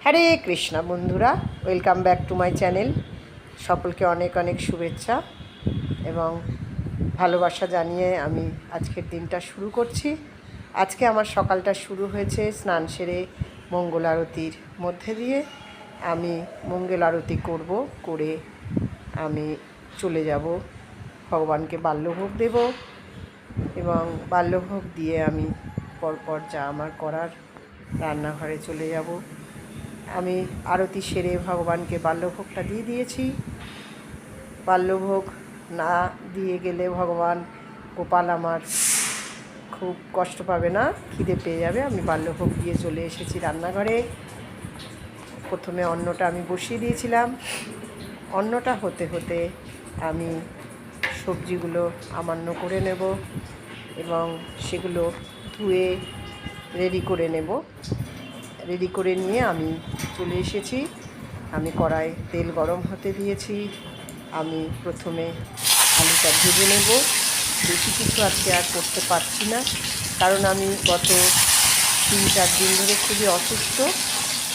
হরে কৃষ্ণা বন্ধুরা, welcome back to my channel. সকলকে অনেক অনেক শুভেচ্ছা এবং ভালোবাসা জানিয়ে আমি আজকের দিনটা শুরু করছি। আজকে আমার সকালটা শুরু হয়েছে স্নান সেরে মঙ্গল আরতির মধ্যে দিয়ে। আমি মঙ্গল আরতি করে আমি চলে যাব ভগবানকে বাল্যভোগ দেব এবং বাল্যভোগ দিয়ে আমি পরপর যা আমার করার রান্নাঘরে চলে যাব। আমি আরতি সেরে ভগবানকে বাল্যভোগটা দিয়ে দিয়েছি। বাল্যভোগ না দিয়ে গেলে ভগবান গোপাল আমার খুব কষ্ট পাবে না, খিদে পেয়ে যাবে। আমি বাল্যভোগ দিয়ে চলে এসেছি রান্নাঘরে। প্রথমে অন্নটা আমি বসিয়ে দিয়েছিলাম। অন্নটা হতে হতে আমি সবজিগুলো আমান্য করে নেব এবং সেগুলো ধুয়ে রেডি করে নেব। রেডি করে নিয়ে আমি চলে এসেছি। আমি কড়ায় তেল গরম হতে দিয়েছি। আমি প্রথমে আলুটা ভেজে নেব। বেশি কিছু আজকে আর করতে পারছি না, কারণ আমি গত 3-4 দিন ধরে খুবই অসুস্থ।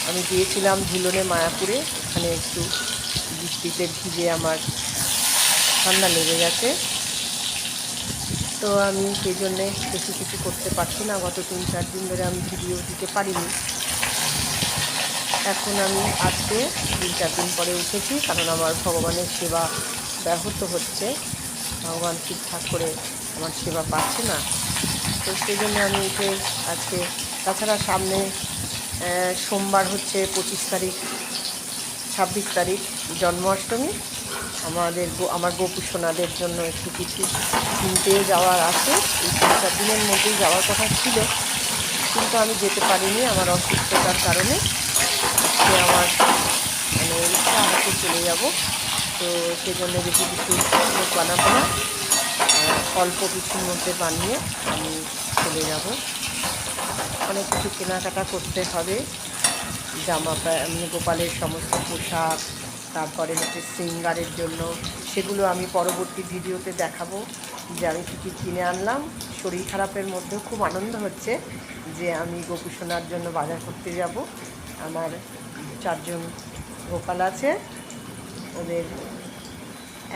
আমি গিয়েছিলাম ঝুলনে মায়াপুরে, ওখানে একটু বৃষ্টিতে ভিজে আমার ঠান্ডা লেগে গেছে। তো আমি সেই জন্যে বেশি কিছু করতে পারছি না। গত 3-4 দিন ধরে আমি ভিডিও দিতে পারিনি। এখন আমি আজকে 3-4 দিন পরে উঠেছি, কারণ আমার ভগবানের সেবা ব্যাহত হচ্ছে। ভগবান ঠিকঠাক করে আমার সেবা পাচ্ছে না, তো সেই জন্য আমি উঠে আজকে। তাছাড়া সামনে সোমবার হচ্ছে 25 তারিখ, 26 তারিখ জন্মাষ্টমী। আমার গোপু সোনাদের জন্য একটু কিছু কিনতে যাওয়ার আছে। এই 3-4 দিনের মধ্যেই যাওয়ার কথা ছিল, কিন্তু আমি যেতে পারিনি আমার অসুস্থতার কারণে। আজকে আমার ইচ্ছা আছে চলে যাব, তো সেজন্য বেশি কিছু বানাবো না, অল্প কিছুর মধ্যে বানিয়ে আমি চলে যাব। অনেক কিছু কেনাকাটা করতে হবে, জামা গোপালের সমস্ত পোশাক, তারপরে হচ্ছে শৃঙ্গারের জন্য, সেগুলো আমি পরবর্তী ভিডিওতে দেখাবো যে আমি কী কী কিনে আনলাম। শরীর খারাপের মধ্যেও খুব আনন্দ হচ্ছে যে আমি গোপু সোনার জন্য বাজার করতে যাব। আমার 4 জন গোপাল আছে, ওদের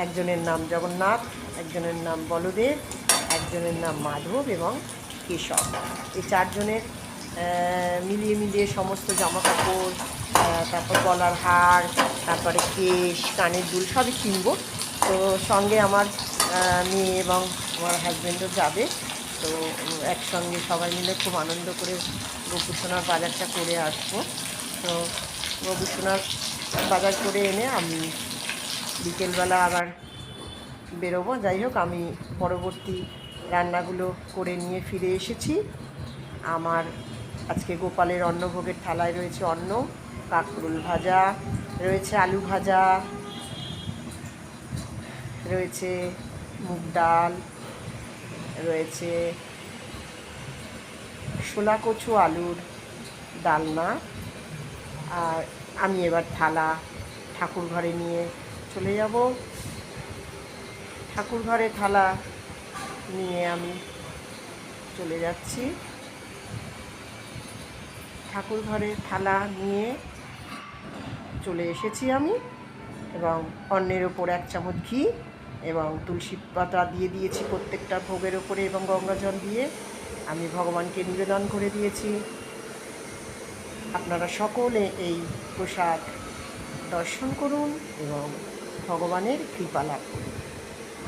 একজনের নাম জগন্নাথ, একজনের নাম বলদেব, একজনের নাম মাধব এবং কেশব। এই 4 জনের মিলিয়ে সমস্ত জামা কাপড়, তারপর গলার হার, তারপরে কেশ, কানের দুল সবই কিনবো। তো সঙ্গে আমার মেয়ে এবং আমার হাজব্যান্ডও যাবে। তো একসঙ্গে সবাই মিলে খুব আনন্দ করে গোপু সোনার বাজারটা করে আসবো। তো গোপু সোনার বাজার করে এনে আমি বিকেলবেলা আবার বেরোবো। যাই হোক, আমি পরবর্তী রান্নাগুলো করে নিয়ে ফিরে এসেছি। আমার আজকে গোপালের অন্নভোগের থালায় রয়েছে অন্ন, কাঁকরোল ভাজা রয়েছে, আলু ভাজা রয়েছে, মুগ ডাল রয়েছে, শোলা কচু আলুর ডালনা। আর আমি এবার থালা ঠাকুর ঘরে নিয়ে চলে যাব। ঠাকুর ঘরে থালা নিয়ে আমি চলে যাচ্ছি। ঠাকুর ঘরে থালা নিয়ে চলে এসেছি আমি, এবং অন্নের ওপর 1 চামচ ঘি এবং তুলসী পাতা দিয়ে দিয়েছি প্রত্যেকটা ভোগের ওপরে, এবং গঙ্গা জল দিয়ে আমি ভগবানকে নিবেদন করে দিয়েছি। আপনারা সকলে এই প্রসাদ দর্শন করুন এবং ভগবানের কৃপা লাভ করুন।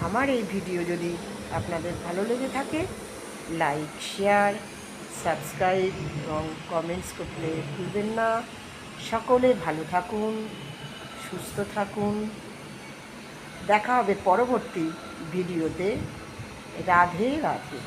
আমার এই ভিডিও যদি আপনাদের ভালো লেগে থাকে, লাইক, শেয়ার, সাবস্ক্রাইব এবং কমেন্টস করতে ভুলবেন না। সকলে ভালো থাকুন, সুস্থ থাকুন। দেখা হবে পরবর্তী ভিডিওতে। রাধে রাধে।